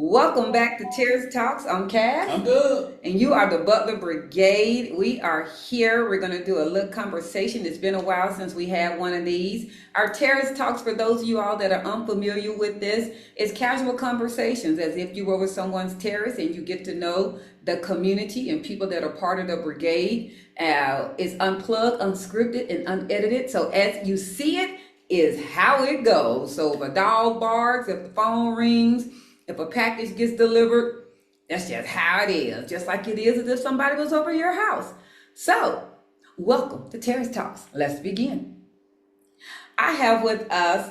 Welcome back to Terrace Talks. I'm Cass. I'm good. And you are the Butler Brigade. We are here. We're going to do a little conversation. It's been a while since we had one of these. Our Terrace Talks, for those of you all that are unfamiliar with this, is casual conversations as if you were with someone's terrace and you get to know the community and people that are part of the brigade. It's unplugged, unscripted, and unedited. So as you see it, is how it goes. So if a dog barks, if the phone rings, if a package gets delivered, that's just how it is. Just like it is as if somebody was over your house. So, welcome to Terrace Talks. Let's begin. I have with us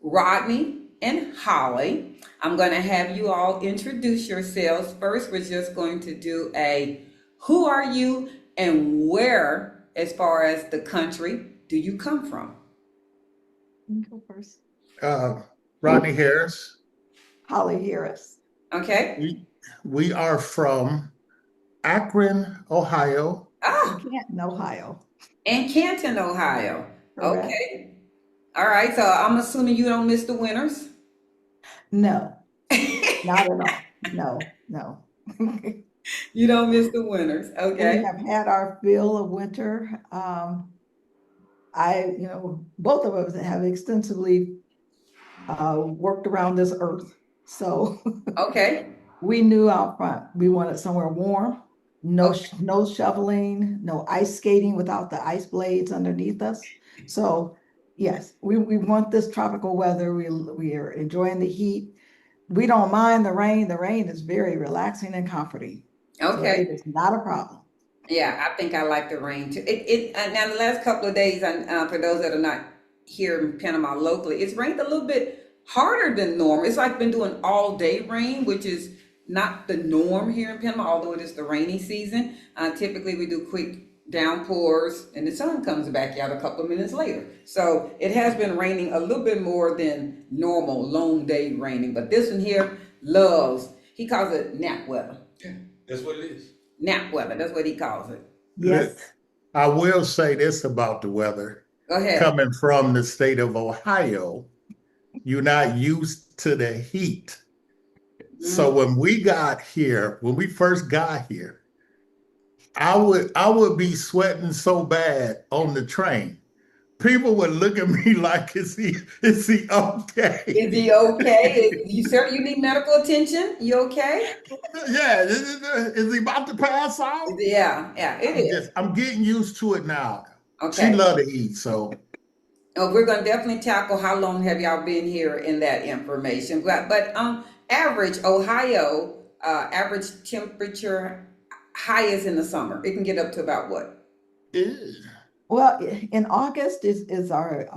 Rodney and Holly. I'm going to have you all introduce yourselves. First, we're just going to do a who are you and where, as far as the country, do you come from? You go first. Rodney Harris. Holly Harris. Okay. We are from Akron, Ohio. Ah, Canton, Ohio. and Canton, Ohio. Correct. Okay. All right. So I'm assuming you don't miss the winters. No, not at all. No, no. You don't miss the winters. We Okay. have had our fill of winter. Both of us have extensively worked around this earth. So Okay. we knew out front we wanted somewhere warm, no shoveling, no ice skating without the ice blades underneath us. So yes, we want this tropical weather. We are enjoying the heat. We don't mind the rain. The rain is very relaxing and comforting. So Okay. it is not a problem. Yeah, I think I like the rain too. Now the last couple of days, for those that are not here in Panama locally, it's rained a little bit harder than normal. It's like been doing all day rain, which is not the norm here in Panama, although it is the rainy season. Typically we do quick downpours and the sun comes back out a couple of minutes later. So it has been raining a little bit more than normal long day raining, but this one here loves, he calls it nap weather. Yeah, that's what it is. Nap weather, that's what he calls it. Yes. I will say this about the weather. Go ahead. Coming from the state of Ohio, you're not used to the heat. So when we first got here, I would be sweating so bad on the train. People would look at me like, is he okay? Is he okay? You need medical attention? You okay? Yeah, is he about to pass out? Yeah, it is. I'm getting used to it now. She Okay. love to eat, so We're gonna definitely tackle how long have y'all been here in that information. But average Ohio, average temperature highest in the summer. It can get up to about what? Well, in August is our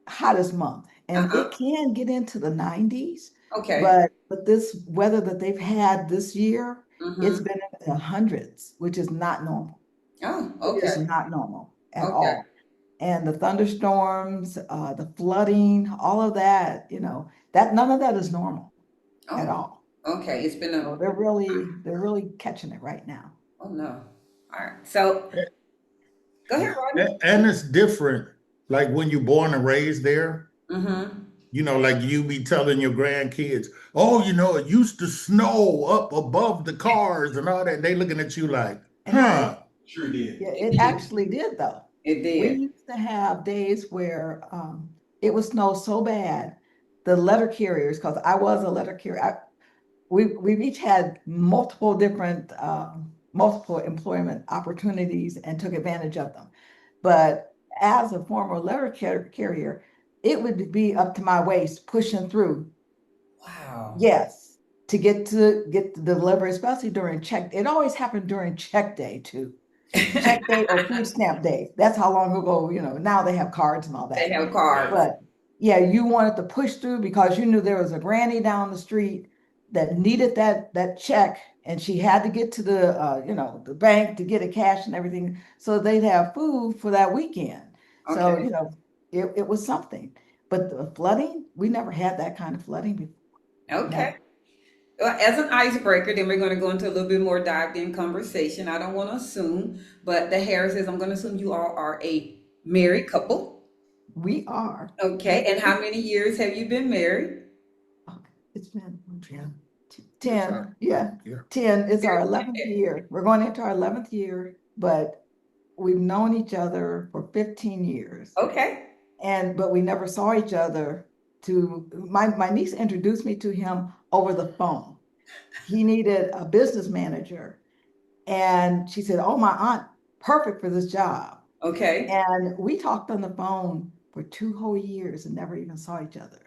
hottest month, and Uh-huh. it can get into the 90s. Okay. But this weather that they've had this year, it's Mhm. been in the hundreds, which is not normal. Oh, It is okay. not normal at Okay. all. And the thunderstorms, the flooding, all of that, that none of that is normal at Oh, all. okay. It's been So a they're really catching it right now. oh no. All right. So go ahead, Rodney. and it's different. Like when you're born and raised there, Mm-hmm. like you be telling your grandkids, oh, it used to snow up above the cars and all that. They looking at you like, And it huh? Sure did. Yeah, it actually did though. It We did. used to have days where it would snow so bad, the letter carriers, because I was a letter carrier. We've each had multiple employment opportunities and took advantage of them. But as a former letter carrier, it would be up to my waist pushing through. Wow. Yes, to get the delivery, especially during check. It always happened during check day too. Check day or food stamp day. That's how long ago, now they have cards and all They that. have cards. But yeah, you wanted to push through because you knew there was a granny down the street that needed that check, and she had to get to the bank to get it cash and everything, so they'd have food for that weekend. So, Okay. it was something. But the flooding, we never had that kind of flooding before. Okay. Never. Well, as an icebreaker, then we're going to go into a little bit more dived in conversation. I don't want to assume, but the Harrises, I'm going to assume you all are a married couple. We are. Okay. And how many years have you been married? Okay, it's been 10. 10, yeah, Yeah. 10. It's our Very 11th good. year. We're going into our 11th year, but we've known each other for 15 years. Okay. But we never saw each other. My niece introduced me to him over the phone. He needed a business manager, and she said, "Oh, my aunt, perfect for this job." Okay. And we talked on the phone for 2 whole years and never even saw each other.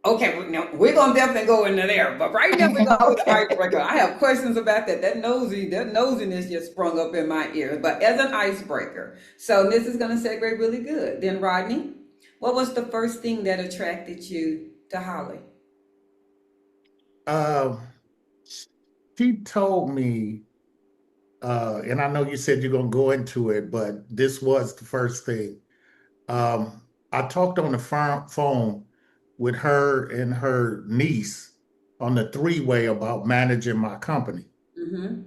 Okay, now we're gonna definitely go into there, but right now we're gonna do the Okay. icebreaker. I have questions about that. That nosiness just sprung up in my ears. But as an icebreaker, so this is gonna segue really good. Then Rodney, what was the first thing that attracted you to Holly? Uh, she told me, and I know you said you're gonna go into it, but this was the first thing. Um, I talked on the phone with her and her niece on the three-way about managing my company. Mm-hmm.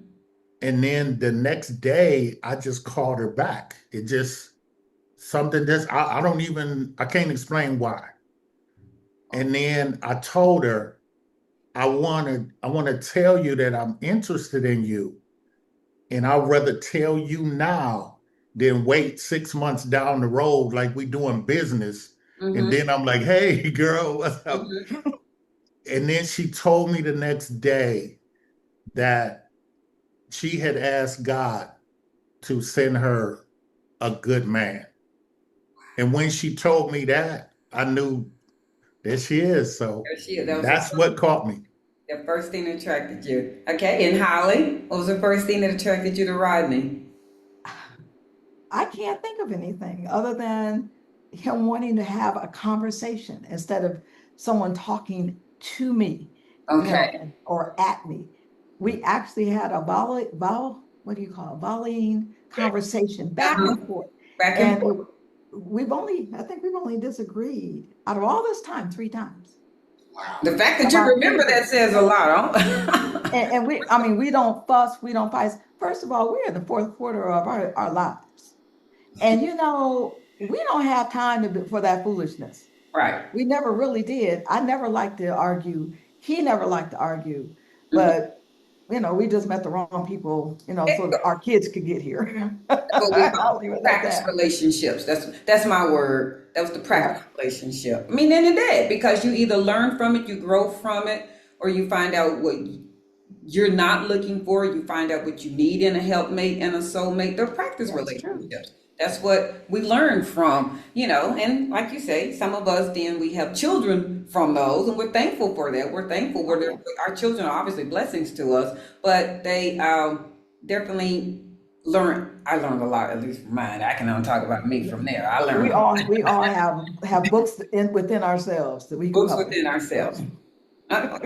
And then the next day, I just called her back. It just something just I can't explain why. And then I told her, I want to tell you that I'm interested in you. And I'd rather tell you now than wait 6 months down the road like we doing business. And Mm-hmm. then I'm like, hey, girl, what's up? Mm-hmm. And then she told me the next day that she had asked God to send her a good man. And when she told me that, I knew there she is. So There she is. That was that's what caught me. the first thing that attracted you. Okay, and Holly, what was the first thing that attracted you to Rodney? I can't think of anything other than him wanting to have a conversation instead of someone talking to me, Okay. or at me. We actually had a what do you call it? Volleying conversation back Uh-huh. and forth. Back and And forth. I think we've only disagreed out of all this time 3 times The fact that you about remember anything. that says a lot, huh? And I mean, we don't fuss, we don't fight. First of all, we're in the fourth quarter of our lives. And we don't have time for that foolishness. Right. We never really did. I never liked to argue. He never liked to argue. Mhm. But we just met the wrong people, so that our kids could get here. What we call I'll leave it at practice that. relationships. That's my word. That was the Yeah, practice relationship. I mean, in the day, because you either learn from it, you grow from it, or you find out what you're not looking for. You find out what you need in a helpmate and a soulmate. They're practice that's true. relationships. That's what we learn from. And like you say, some of us then we have children from those, and we're thankful for that. We're thankful Oh, for yeah. our children are obviously blessings to us, but they definitely learn. I learned a lot, at least from mine. I can only talk about me Yeah. from there. I We learned all we all have books within ourselves that we can books publish. within ourselves.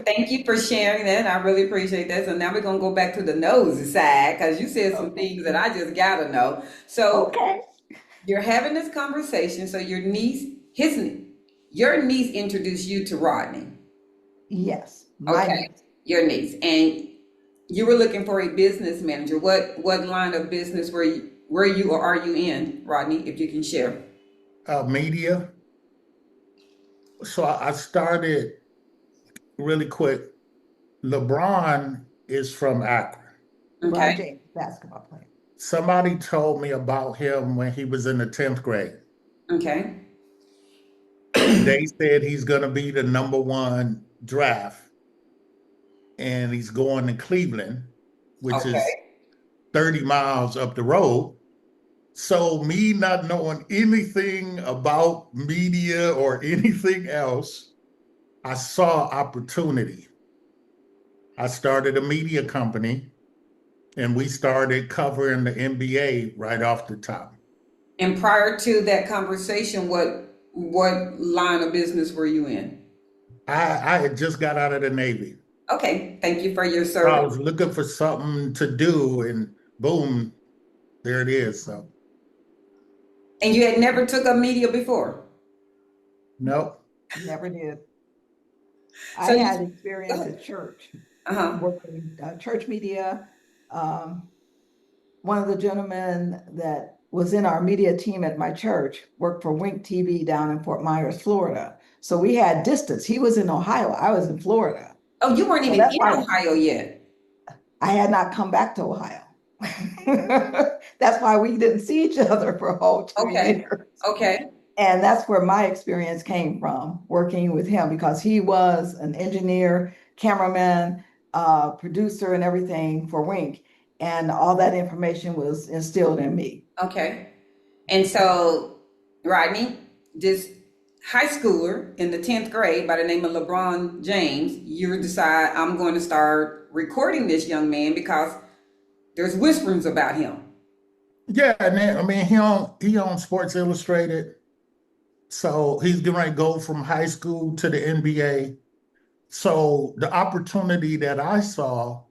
Thank you for sharing that. I really appreciate that. So now we're gonna go back to the nosy side because you said some Okay. things that I just gotta know. So Okay. you're having this conversation. So your niece introduced you to Rodney. Yes, my Okay, niece. your niece, and you were looking for a business manager. What line of business were you or are you in, Rodney? If you can share. Media. So I started really quick. LeBron is from Akron. LeBron Okay. James, basketball player. Somebody told me about him when he was in the 10th grade. Okay. They said he's going to be the number one draft and he's going to Cleveland, which is Okay. 30 miles up the road. So, me not knowing anything about media or anything else, I saw opportunity. I started a media company and we started covering the NBA right off the top. And prior to that conversation, what line of business were you in? I had just got out of the Navy. Okay. Thank you for your So I service. was looking for something to do, and boom, there it is. So, And you had never took up media before. no, Never did. I So you had go experience ahead. at church, Uh-huh. working church media. Um, One of the gentlemen that was in our media team at my church worked for Wink TV down in Fort Myers, Florida. So we had distance. He was in Ohio. I was in Florida. Oh, you weren't So even that's in why Ohio yet. I had not come back to Ohio. That's why we didn't see each other for a whole 2 years. Okay. And that's where my experience came from, working with him, because he was an engineer, cameraman, producer, and everything for Wink. And all that information was instilled in me. Okay. And so, Rodney, this high schooler in the 10th grade by the name of LeBron James, you decide I'm going to start recording this young man because there's whisperings about him. Yeah, and then, I mean, he on Sports Illustrated, so he's going to go from high school to the NBA. So the opportunity that I saw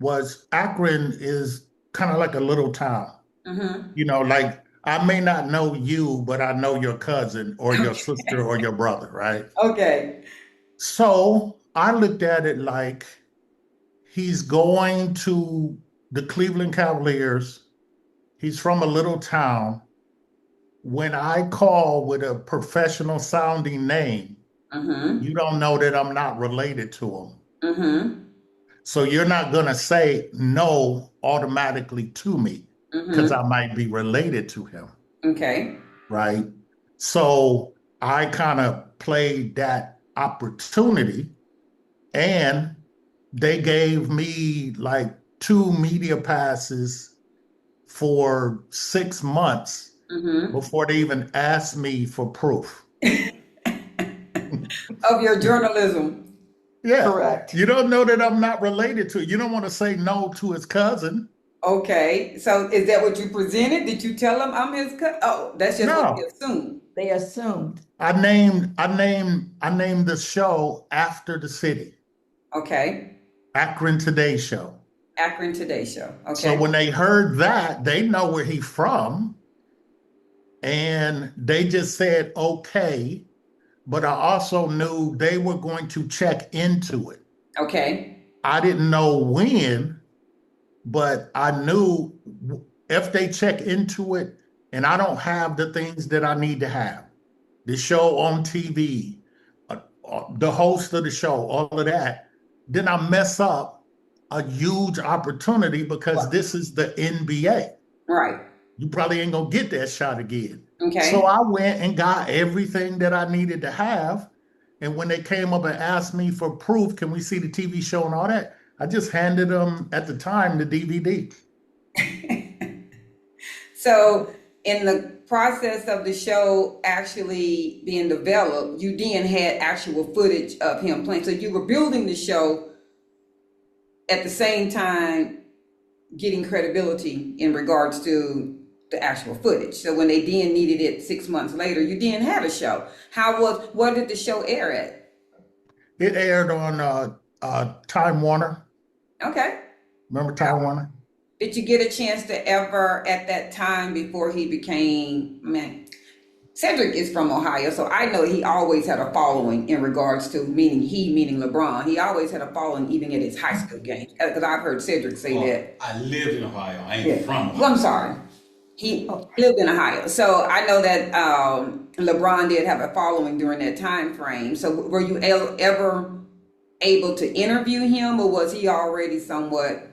was Akron is kind of like a little town. Mm-hmm. Like I may not know you, but I know your cousin or your sister or your brother, right? Okay. So I looked at it like he's going to the Cleveland Cavaliers. He's from a little town. When I call with a professional sounding name, Mm-hmm. you don't know that I'm not related to him. Mm-hmm. So you're not going to say no automatically to me because Mm-hmm. I might be related to him, Okay. right? So I kind of played that opportunity, and they gave me like 2 media passes for 6 months Mm-hmm. before they even asked me for proof. Of your journalism. Yeah, Correct. you don't know that I'm not related to. You don't want to say no to his cousin. Okay. So is that what you presented? Did you tell him I'm his cousin? Oh, that's just what we No, assumed. They assumed. I named the show after the city, Okay. Akron Today Show. Akron Today Show. So Okay. when they heard that, they know where he's from, and they just said okay. But I also knew they were going to check into it. Okay. I didn't know when, but I knew if they check into it and I don't have the things that I need to have, the show on TV, the host of the show, all of that, then I mess up a huge opportunity because Well, this is the NBA. right. You probably ain't gonna get that shot again. So Okay. I went and got everything that I needed to have. And when they came up and asked me for proof, can we see the TV show and all that? I just handed them at the time the DVD. So in the process of the show actually being developed, you then had actual footage of him playing. So you were building the show at the same time getting credibility in regards to the actual footage. So when they then needed it 6 months later, you then had a show. What did the show air at? It aired on Time Warner. Okay. Remember Time Warner? Did you get a chance to ever, at that time before he became, man, Cedric is from Ohio, so I know he always had a following in regards to, meaning LeBron. He always had a following even at his high school games. Because I've heard Cedric say that. I lived in Ohio. I ain't Yeah. from Ohio. Well, I'm sorry. He lived in Ohio. So I know that LeBron did have a following during that time frame. So were you ever able to interview him, or was he already somewhat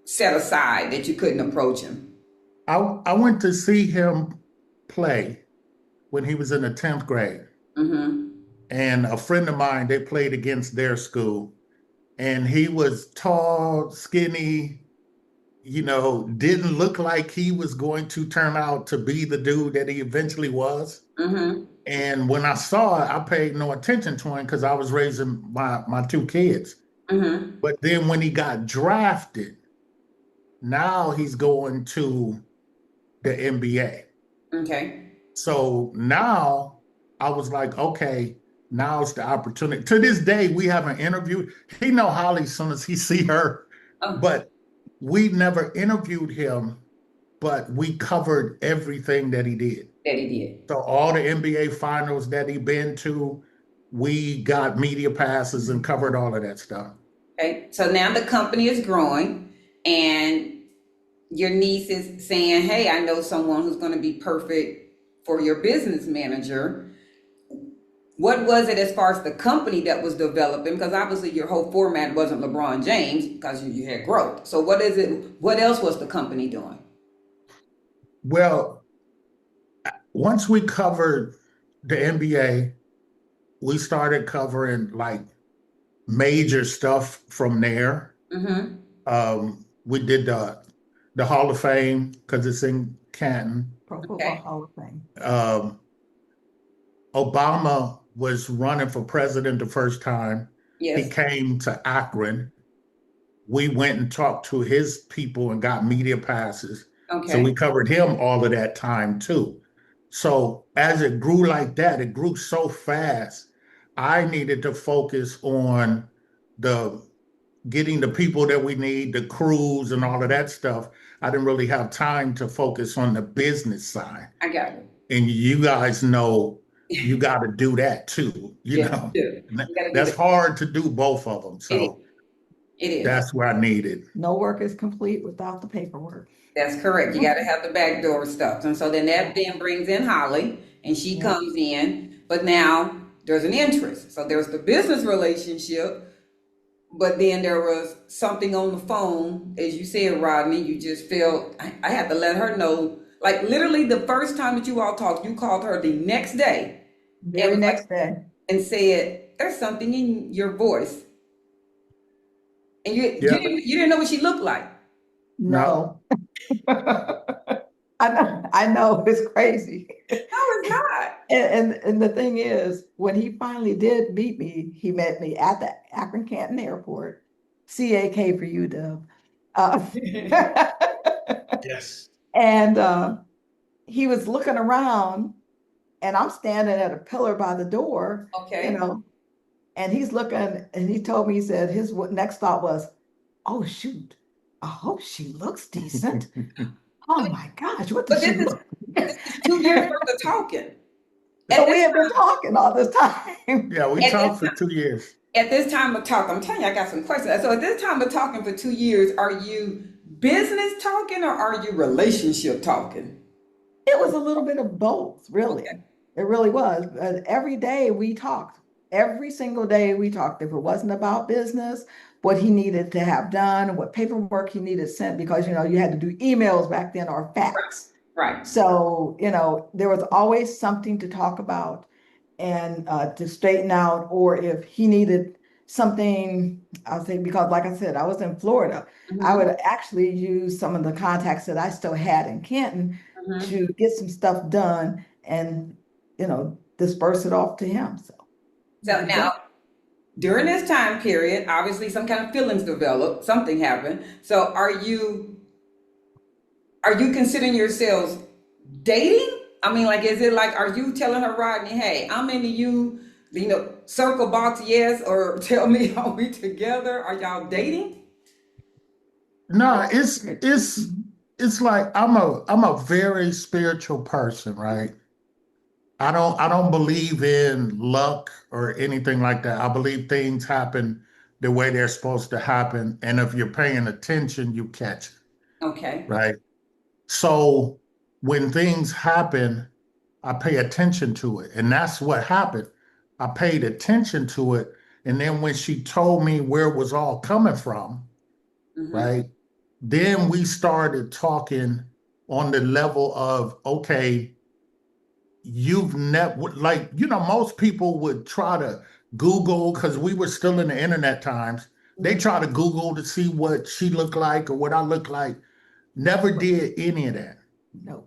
set aside that you couldn't approach him? I went to see him play when he was in the 10th grade. Mm-hmm. And a friend of mine, they played against their school. And he was tall, skinny, didn't look like he was going to turn out to be the dude that he eventually was. Mm-hmm. And when I saw it, I paid no attention to him because I was raising my 2 kids. Mm-hmm. But then when he got drafted, now he's going to the NBA. Okay. So now I was like, okay, now's the opportunity. To this day, we haven't interviewed. He know Holly as soon as he see her, Oh, but we never interviewed him, but we covered everything that he did. that he did. So all the NBA finals that he been to, we got media passes and covered all of that stuff. Okay. So now the company is growing, and your niece is saying, hey, I know someone who's going to be perfect for your business manager. what was it as far as the company that was developing? Because obviously your whole format wasn't LeBron James because you had growth. So what is it? What else was the company doing? Well, once we covered the NBA, we started covering like major stuff from there. Mm-hmm. We did the Hall of Fame because it's in Canton. Pro Football Okay. Hall of Fame. Um, Obama was running for president the first time. He Yes. came to Akron. We went and talked to his people and got media passes. So we Okay. covered him all of that time too. So as it grew like that, it grew so fast. I needed to focus on the getting the people that we need, the crews and all of that stuff. I didn't really have time to focus on the business side. I got it. And you guys know you got to do that too, you Yes, know. you do. You got to do That's that. hard to do both of them. It is. So It is. that's where I needed. No work is complete without the paperwork. That's correct. You got to have the backdoor stuff. And so then that then brings in Holly and she Yeah. comes in, but now there's an interest. So there's the business relationship, but then there was something on the phone, as you said, Rodney, you just felt, I had to let her know, like literally the first time that you all talked, you called her the next day Very was next day. and said, there's something in your voice. And Yeah. you didn't know what she looked like. No. I know it's crazy. No, it's not. And the thing is, when he finally did meet me, he met me at the Akron Canton Airport. CAK for you, Dub. Yes. And he was looking around, and I'm standing at a pillar by the door, Okay. and he's looking, and he told me, he said his next thought was, oh, shoot, I hope she looks decent. Oh my gosh, what does But she this is look this is 2 years worth of talking. So we have been talking all this time. Yeah, we At talked this for 2 years. At this time of talk, I'm telling you, I got some questions. So at this time of talking for 2 years, are you business talking or are you relationship talking? It was a little bit of both, really. Okay. It really was. Every day we talked. Every single day we talked. If it wasn't about business, what he needed to have done, what paperwork he needed sent, because you had to do emails back then or fax. Right. So, there was always something to talk about and to straighten out, or if he needed something, I'll say, because like I said, I was in Florida, I would actually use some of the contacts that I still had in Canton Mhm. to get some stuff done and, disperse it off to him. So now, during this time period, obviously some kind of feelings developed, something happened. So are you considering yourselves dating? I mean, like, is it like, are you telling her, Rodney, hey, I'm into you, circle box yes, or tell me, are we together? Are y'all dating? No, it's like I'm a very spiritual person, right? I don't believe in luck or anything like that. I believe things happen the way they're supposed to happen, and if you're paying attention, you catch it, Okay. right? So when things happen, I pay attention to it. And that's what happened. I paid attention to it. And then when she told me where it was all coming from, Mhm. right? Then we started talking on the level of, okay, you've never, like, most people would try to Google, because we were still in the internet times. They try to Google to see what she looked like or what I look like. Never did any of that. No.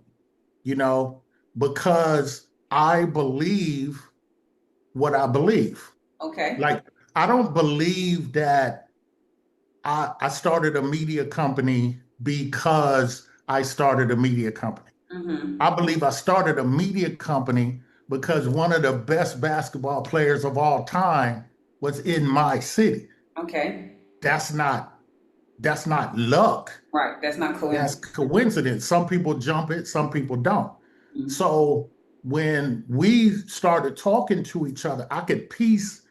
Because I believe what I believe. Okay. Like, I don't believe that I started a media company because I started a media company. Mm-hmm. I believe I started a media company because one of the best basketball players of all time was in my city. Okay. That's not luck. Right. That's not That's coincidence. coincidence. Some people jump it, some people don't. Mhm. So when we started talking to each other, I could piece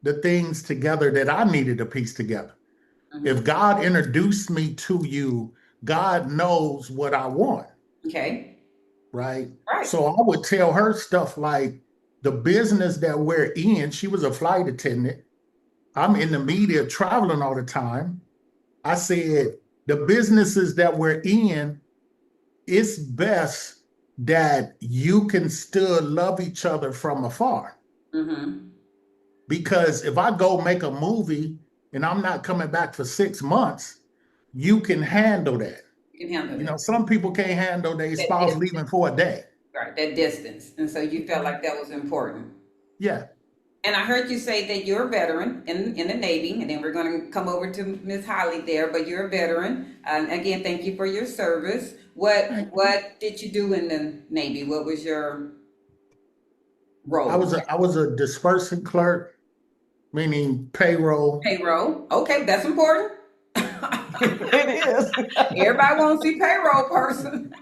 the things together that I needed to piece together. Mhm. If God introduced me to you, God knows what I want, Okay. right? Right. So I would tell her stuff like, the business that we're in, she was a flight attendant. I'm in the media traveling all the time. I said, the businesses that we're in, it's best that you can still love each other from afar. Mm-hmm. Because if I go make a movie and I'm not coming back for 6 months, you can handle that. You can handle You know, it. some people can't handle their That spouse distance, leaving for a day. right? That distance, and so you felt like that was important. Yeah. And I heard you say that you're a veteran in the Navy, and then we're going to come over to Miss Holly there. But you're a veteran, and again, thank you for your service. What did you do in the Navy? What was your I role? was a dispersing clerk, meaning payroll. Payroll. Okay, that's important. It is. Everybody wants to see payroll person.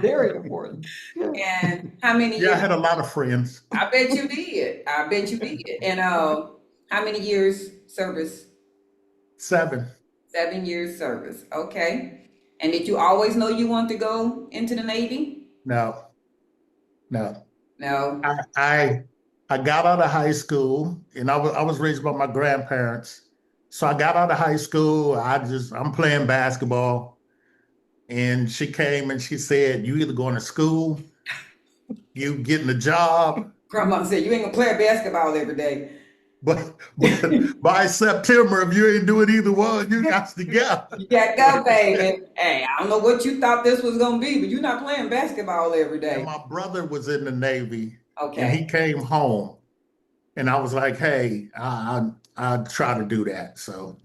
Very important. And how many Yeah, I years? had a lot of friends. I bet you did. I bet you did. And how many years service? 7. 7 years service. Okay. And did you always know you wanted to go into the Navy? No, no. No. I got out of high school, and I was raised by my grandparents. So I got out of high school. I'm playing basketball, and she came and she said, "You either going to school, you getting a job, Grandma said you ain't gonna play basketball every day. but by September, if you ain't doing either one, you got to go." You got to go, baby. Hey, I don't know what you thought this was gonna be, but you're not playing basketball every And day. my brother was in the Navy, and Okay. he came home, and I was like, "Hey, I'll try to do that." So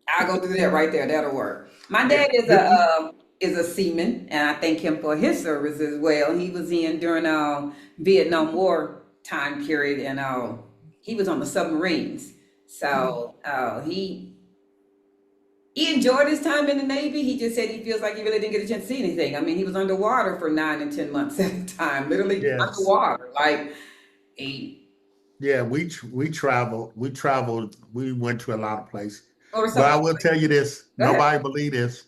I'll go do that right there. That'll work. My yeah, dad is a seaman, and I thank him for his service as well. He was in during Vietnam War time period, and he was on the submarines. So he enjoyed his time in the Navy. He just said he feels like he really didn't get a chance to see anything. I mean, he was underwater for 9 and 10 months at a time, literally yes. underwater. Like he Yeah, we traveled. We went to a lot of places. or But I something. will tell you this, Go ahead. nobody believe this.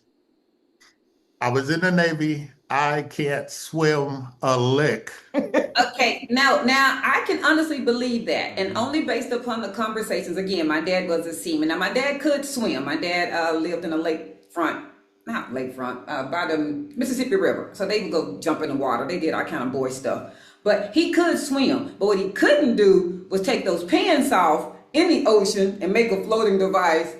I was in the Navy. I can't swim a lick. Okay, now I can honestly believe that, and only based upon the conversations. Again, my dad was a seaman. Now, my dad could swim. My dad lived in a lakefront, not lakefront, by the Mississippi River. So they would go jump in the water. They did all kind of boy stuff. But he could swim. But what he couldn't do was take those pants off in the ocean and make a floating device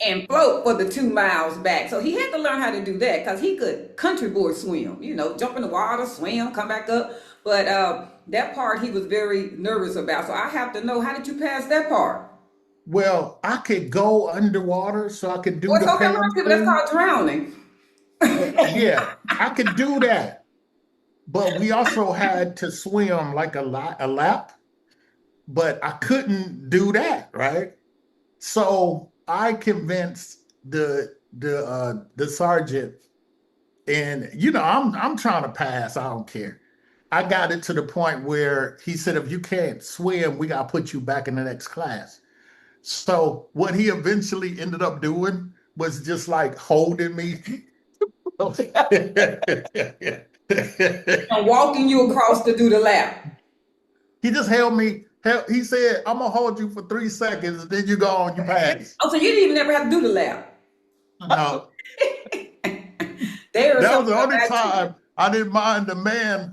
and float for the 2 miles back. So he had to learn how to do that because he could country boy swim, jump in the water, swim, come back up. But that part he was very nervous about. So I have to know, how did you pass that part? Well, I could go underwater, so I could do Well, the it's okay, a lot of pants people, that's thing. called drowning. Yeah, I could do that. But we also had to swim like a lap, but I couldn't do that, right? So I convinced the sergeant, and I'm trying to pass. I don't care. I got it to the point where he said, if you can't swim, we gotta put you back in the next class. So what he eventually ended up doing was just like holding me. And walking you across to do the lap. He just held me. He said, "I'm gonna hold you for 3 seconds, and then you go on, you pass." Oh, so you didn't even ever have to do the lap. No, There is that was the something only about you. time I didn't mind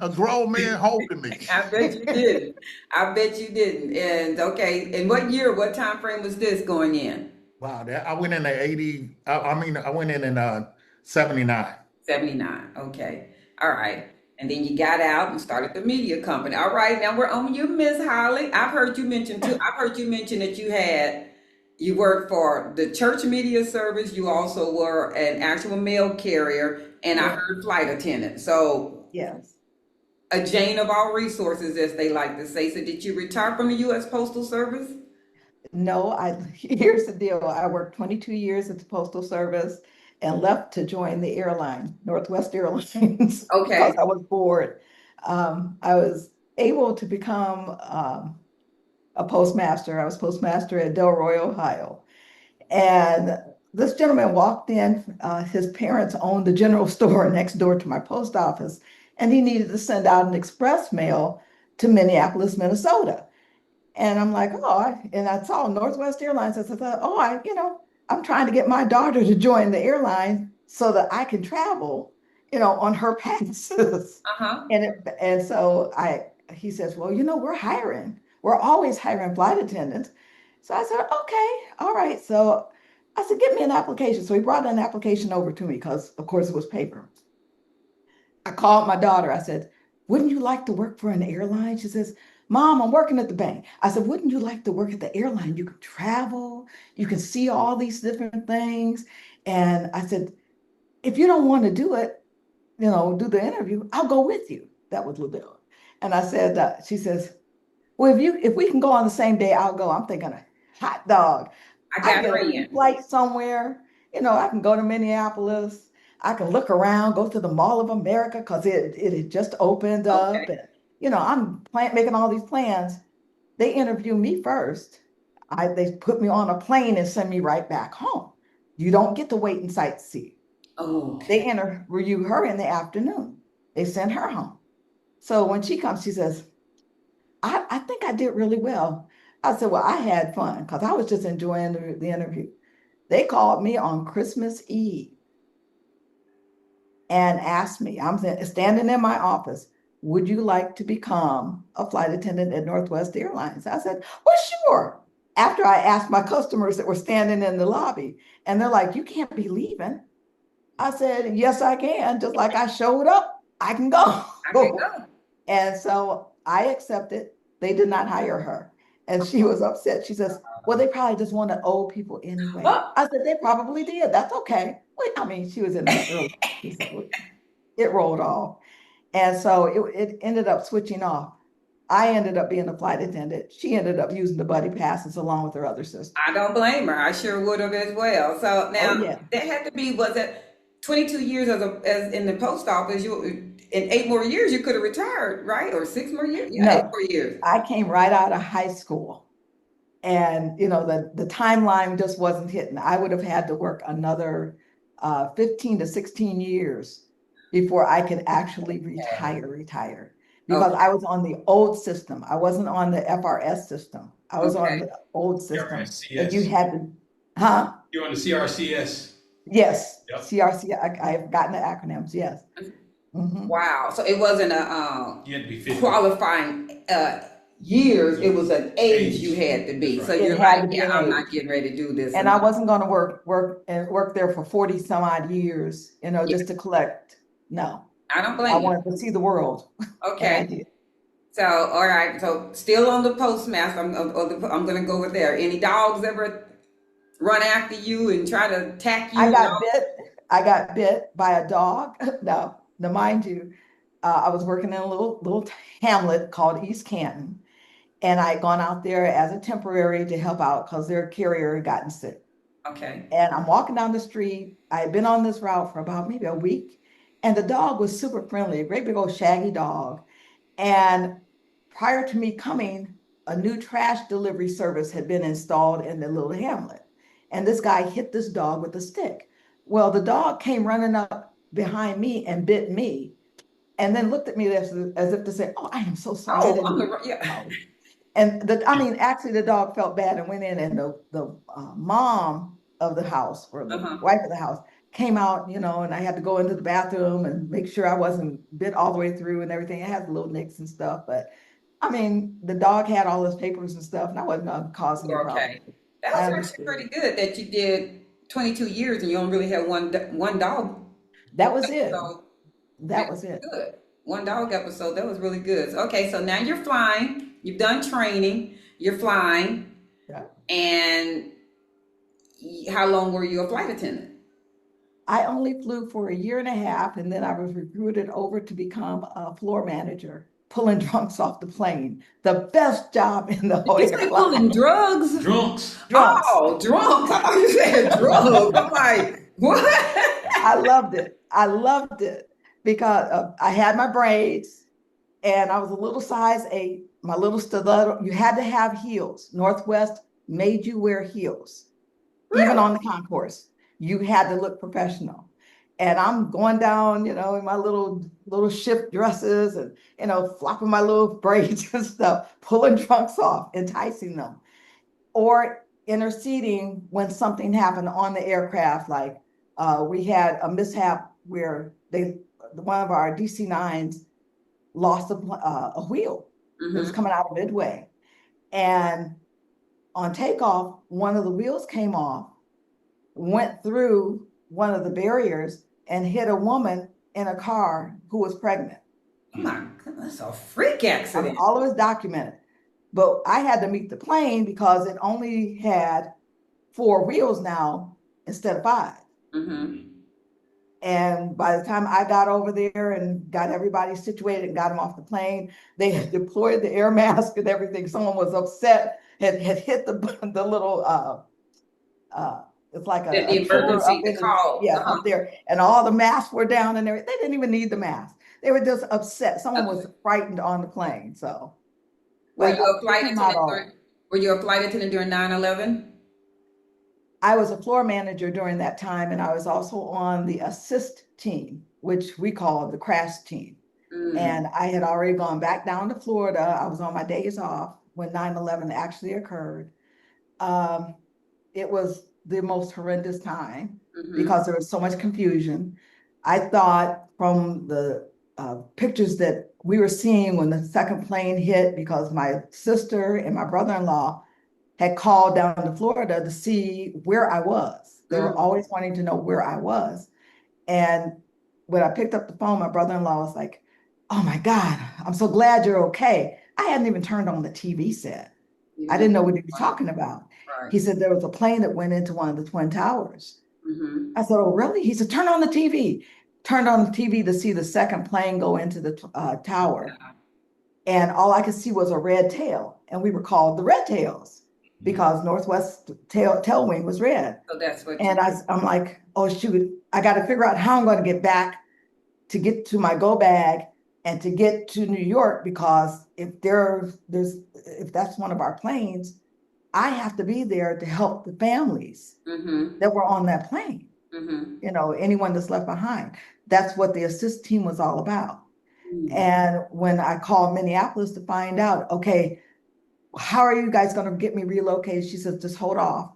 a grown man holding me. I bet you didn't. I bet you didn't. And okay, and what time frame was this going in? Wow, I went in at 80. I went in 79. 79. Okay. All right. And then you got out and started the media company. All right. Now we're on you, Miss Holly. I've heard you mention that you worked for the church media service. You also were an actual mail carrier, and I heard flight attendant. So Yes. a Jane of all resources, as they like to say. So did you retire from the U.S. Postal Service? No, here's the deal. I worked 22 years at the Postal Service and left to join the airline, Northwest Airlines, Okay. because I was bored. I was able to become a postmaster. I was postmaster at Delroy, Ohio. And this gentleman walked in, his parents owned the general store next door to my post office, and he needed to send out an express mail to Minneapolis, Minnesota. And I'm like, oh, and I saw Northwest Airlines. I said, oh, I'm trying to get my daughter to join the airline so that I can travel, on her passes. Uh-huh. And so he says, well, we're hiring. We're always hiring flight attendants. So I said, okay, all right. So I said, give me an application. So he brought an application over to me because, of course, it was paper. I called my daughter. I said, wouldn't you like to work for an airline? She says, Mom, I'm working at the bank. I said, wouldn't you like to work at the airline? You can travel, you can see all these different things. And I said, if you don't want to do it, do the interview, I'll go with you. That was LaBelle. And I said, she says, well, if we can go on the same day, I'll go. I'm thinking a hot dog. I I got get her a in. flight somewhere, I can go to Minneapolis. I can look around, go to the Mall of America because it had just opened up. Okay. And, I'm making all these plans. They interview me first. They put me on a plane and send me right back home. You don't get to wait and sightsee. Okay. They interview her in the afternoon. They send her home. So when she comes, she says, I think I did really well. I said, well, I had fun because I was just enjoying the interview. They called me on Christmas Eve and asked me, I'm standing in my office, would you like to become a flight attendant at Northwest Airlines? I said, well, sure. After I asked my customers that were standing in the lobby, and they're like, you can't be leaving. I said, yes, I can. Just like I showed up, I can go. I can go. And so I accepted. They did not hire her. And she was upset. She says, well, they probably just wanted old people anyway. Oh. I said, they probably did. That's okay. I mean, she was in her early, so it rolled off. And so it ended up switching off. I ended up being a flight attendant. She ended up using the buddy passes along with her other sister. I don't blame her. I sure would have as well. So now Oh, yeah. that had to be, was it 22 years as in the post office? In 8 more years you could have retired, right? Or 6 more years? Yeah, No, 8 more years. I came right out of high school. And, the timeline just wasn't hitting. I would have had to work another 15 to 16 years before I could actually retire. Because Okay. I was on the old system. I wasn't on the FRS system. I was on Okay. the old system. And you CRCS. had to, huh? You're on the CRCS. Yes, Yep. CRC. I've gotten the acronyms, yes. Mhm. Wow. So it wasn't a You had to be 50. qualifying years. It was an age you had to be. That's So right. It you're had like, to be yeah, an I'm age. not getting ready to do this. And I wasn't going to work there for 40 some odd years, just to collect. No, I don't I blame you. wanted to see the world. And I Okay. did. So, all right. So, still on the Postmaster. I'm going to go over there. Any dogs ever run after you and try to attack you? I and got all? bit. I got bit by a dog. No, now mind you, I was working in a little hamlet called East Canton, and I had gone out there as a temporary to help out because their carrier had gotten sick. Okay. And I'm walking down the street. I had been on this route for about maybe a week, and the dog was super friendly, a great big old shaggy dog. And prior to me coming, a new trash delivery service had been installed in the little hamlet. And this guy hit this dog with a stick. Well, the dog came running up behind me and bit me, and then looked at me as if to say, "Oh, I am so sorry. I Oh, didn't I'm mean the to." yeah. And actually, the dog felt bad and went in, and the mom of the house, or the Uh-huh. wife of the house, came out, and I had to go into the bathroom and make sure I wasn't bit all the way through and everything. I had little nicks and stuff, but I mean, the dog had all his papers and stuff, and I wasn't gonna cause any Okay. problem. That I was actually understood. pretty good that you did 22 years and you only really had one dog. That was it. So That was it. good. One dog episode. That was really good. So, okay, so now you're flying. You've done training. You're flying. Yeah. And how long were you a flight attendant? I only flew for a year and a half, and then I was recruited over to become a floor manager, pulling drunks off the plane. The best job in the whole Did you say pulling airline. drugs? Drunks. Drunks. Oh, drunk. I thought you said drugs. I'm like, what? I loved it. I loved it because I had my braids, and I was a little size 8, my little stiletto. You had to have heels. Northwest made you wear heels. Even Really? on the concourse, you had to look professional. And I'm going down, in my little shift dresses and, flopping my little braids and stuff, pulling trunks off, enticing them, or interceding when something happened on the aircraft. Like we had a mishap where one of our DC-9s lost a wheel. It was coming out of Midway. And on takeoff, one of the wheels came off, went through one of the barriers, and hit a woman in a car who was pregnant. Oh my goodness, a freak accident. All of it's documented. But I had to meet the plane because it only had 4 wheels now instead of 5. And by the time I got over there and got everybody situated and got them off the plane, they had deployed the air mask and everything. Someone was upset, had hit the little it's like The emergency call. up there, and all the masks were down and everything. They didn't even need the mask. They were just upset. Someone was frightened on the plane. So, were you a flight attendant during 9/11? I was a floor manager during that time, and I was also on the assist team, which we call the crash team. And I had already gone back down to Florida. I was on my days off when 9/11 actually occurred. It was the most horrendous time because there was so much confusion. I thought from the pictures that we were seeing when the second plane hit, because my sister and my brother-in-law had called down to Florida to see where I was. They were always wanting to know where I was. And when I picked up the phone, my brother-in-law was like, "Oh my God, I'm so glad you're okay." I hadn't even turned on the TV set. I didn't know what he was talking about. Right. He said there was a plane that went into one of the Twin Towers. I said, "Oh, really?" He said, "Turn on the TV." Turned on the TV to see the second plane go into the tower. And all I could see was a red tail. And we were called the Red Tails because Northwest tail wing was red. So that's what. And I'm like, "Oh, shoot, I got to figure out how I'm going to get back to get to my go bag and to get to New York, because if that's one of our planes, I have to be there to help the families that were on that plane. Anyone that's left behind." That's what the assist team was all about. And when I called Minneapolis to find out, okay, how are you guys going to get me relocated? She says, "Just hold off.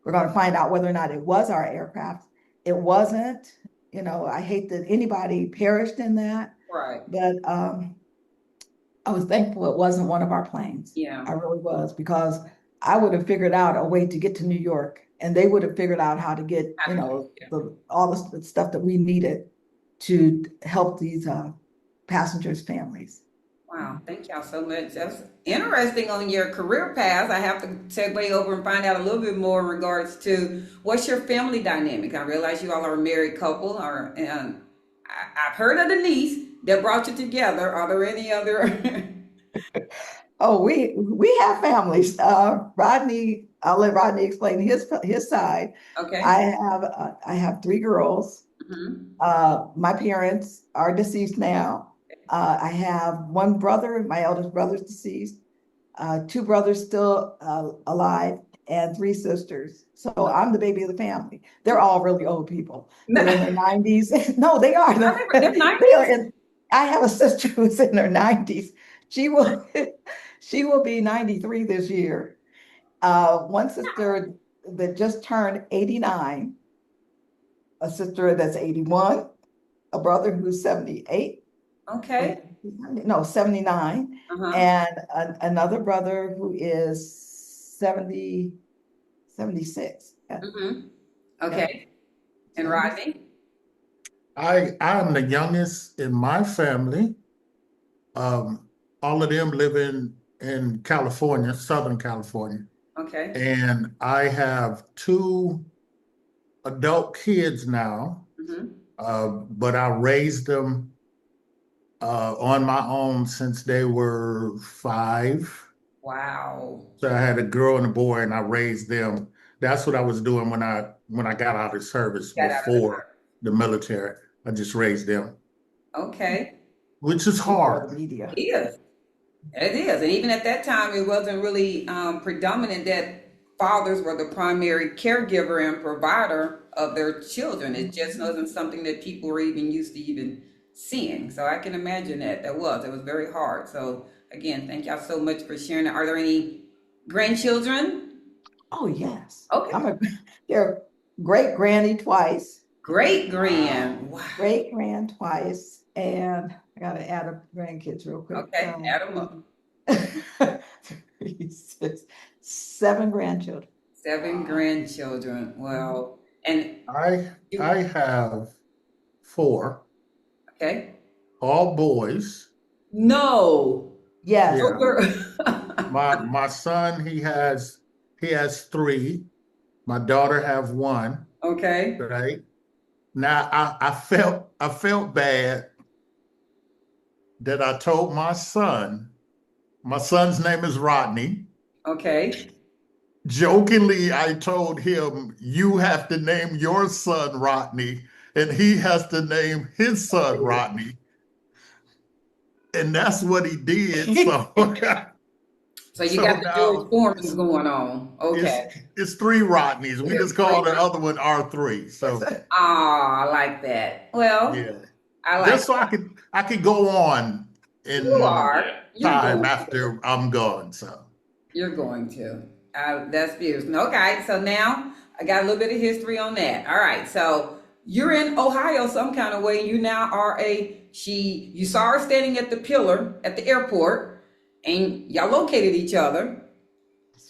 We're going to find out whether or not it was our aircraft." It wasn't. I hate that anybody perished in that. Right. But I was thankful it wasn't one of our planes. Yeah. I really was, because I would have figured out a way to get to New York, and they would have figured out how to get, all the stuff that we needed to help these passengers' families. Wow, thank y'all so much. That's interesting on your career path. I have to segue over and find out a little bit more in regards to what's your family dynamic. I realize you all are a married couple, and I've heard of the niece that brought you together. Are there any other? Oh, we have families. Rodney, I'll let Rodney explain his side. Okay. I have 3 girls. My parents are deceased now. I have 1 brother. My eldest brother's deceased. 2 brothers still alive, and 3 sisters. So I'm the baby of the family. They're all really old people. They're in their 90s. No, they are. I have a sister who's in her 90s. She will be 93 this year. One sister that just turned 89, a sister that's 81, a brother who's 78. Okay. No, 79, and another brother who is 76. Yeah. Okay. And Rodney? I am the youngest in my family. All of them live in California, Southern California. Okay. And I have 2 adult kids now, but I raised them on my own since they were 5. Wow. So I had a girl and a boy, and I raised them. That's what I was doing when I got out of service before the military. I just raised them. Okay. Which is hard. It is. It is. And even at that time, it wasn't really predominant that fathers were the primary caregiver and provider of their children. It just wasn't something that people were even used to even seeing. So I can imagine that it was very hard. So again, thank y'all so much for sharing that. Are there any grandchildren? Oh, yes. Okay. They're great granny twice, Great grand. Wow. great grand twice, and I gotta add up grandkids real quick. Okay, add them up. 36, 7 grandchildren. 7 grandchildren. Well, and I you, have 4, okay. all boys. No. Yes. Yeah. My son, he has 3. My daughter have 1, Okay. right? Now I felt bad that I told my son's name is Rodney. Okay. Jokingly, I told him, you have to name your son Rodney, and he has to name his son Rodney. And that's what he did. So, So you so got the George now Foremans going on. Okay. it's 3 Rodneys. We just call the other one R3. So Ah, I like that. Well, yeah. I like Just so I could go on you in are. You're time going after I'm gone. So You're going to. That's beautiful. Okay, so now I got a little bit of history on that. All right, so you're in Ohio some kind of way. You now are you saw her standing at the pillar at the airport and y'all located each other.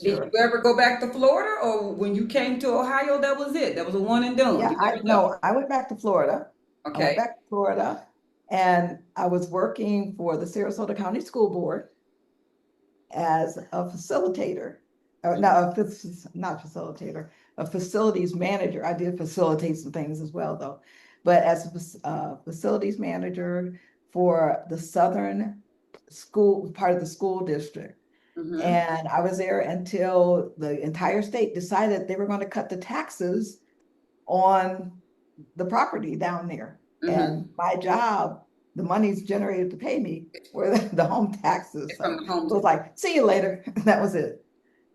Did Sure. you ever go back to Florida, or when you came to Ohio, that was it? That was a one and done. Yeah, You never left. I went back to Florida. I went Okay. back to Florida and I was working for the Sarasota County School Board as a facilitator. No, not facilitator, a facilities manager. I did facilitate some things as well, though. But as a facilities manager for the Southern school, part of the school district. Mm-hmm. And I was there until the entire state decided they were going to cut the taxes on the property down there. Mm-hmm. And my job, the money's generated to pay me were the home taxes. It's So from the home. it was like, see you later. That was it.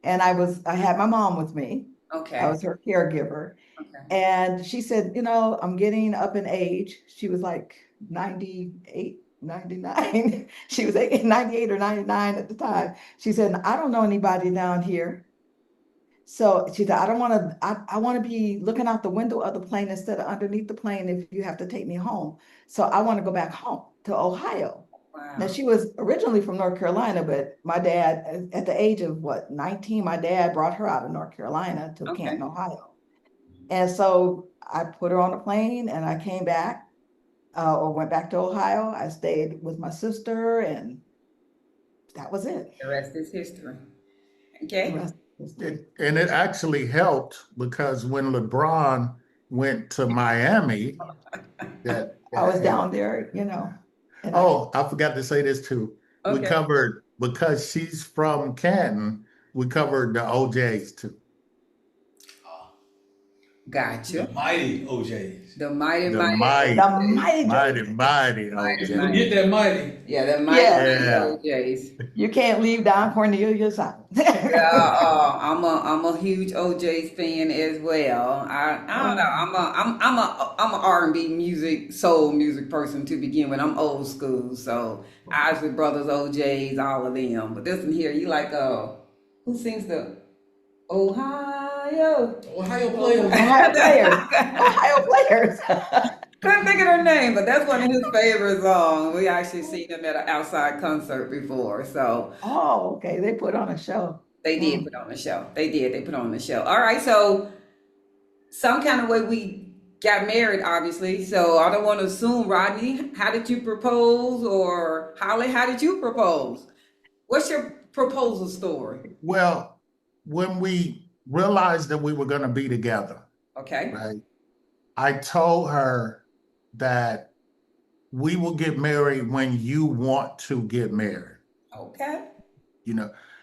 And I had my mom with me. Okay. I was her caregiver. Okay. And she said, I'm getting up in age. She was like 98, 99. She was 98 or 99 at the time. She said, I don't know anybody down here. So she said, I want to be looking out the window of the plane instead of underneath the plane if you have to take me home. So I want to go back home to Ohio. Wow. Now, she was originally from North Carolina, but my dad, at the age of 19, my dad brought her out of North Carolina to Okay. Canton, Ohio. And so I put her on a plane and I came back or went back to Ohio. I stayed with my sister and that was it. The rest is history. The Okay. rest was history. and it actually helped because when LeBron went to Miami, I was down there, and Oh, I forgot to say this too. We Okay. covered, because she's from Canton, we covered the OJs too. Gotcha. The mighty OJs. The mighty, The mighty. mighty, the mighty, mighty Mighty, OJ. mighty. Get that mighty. Yeah, the mighty, Yeah. mighty OJs. you can't leave Don Cornelius out. Yeah, I'm a huge OJ's fan as well. I don't know. I'm a R&B music, soul music person to begin with. I'm old school, so Isley Brothers, OJ's, all of them. But this one here, you like who sings the Ohio? Ohio players. Ohio players. Ohio players. Couldn't think of their name, but that's one of his favorite songs. We actually seen them at an outside concert before, so. Oh, okay. They put on a show. They did put on the show. They did. They put on the show. All right. So some kind of way we got married, obviously. So I don't want to assume, Rodney, how did you propose? Or Holly, how did you propose? What's your proposal story? Well, when we realized that we were going to be together, Okay. right, I told her that we will get married when you want to get married. Okay.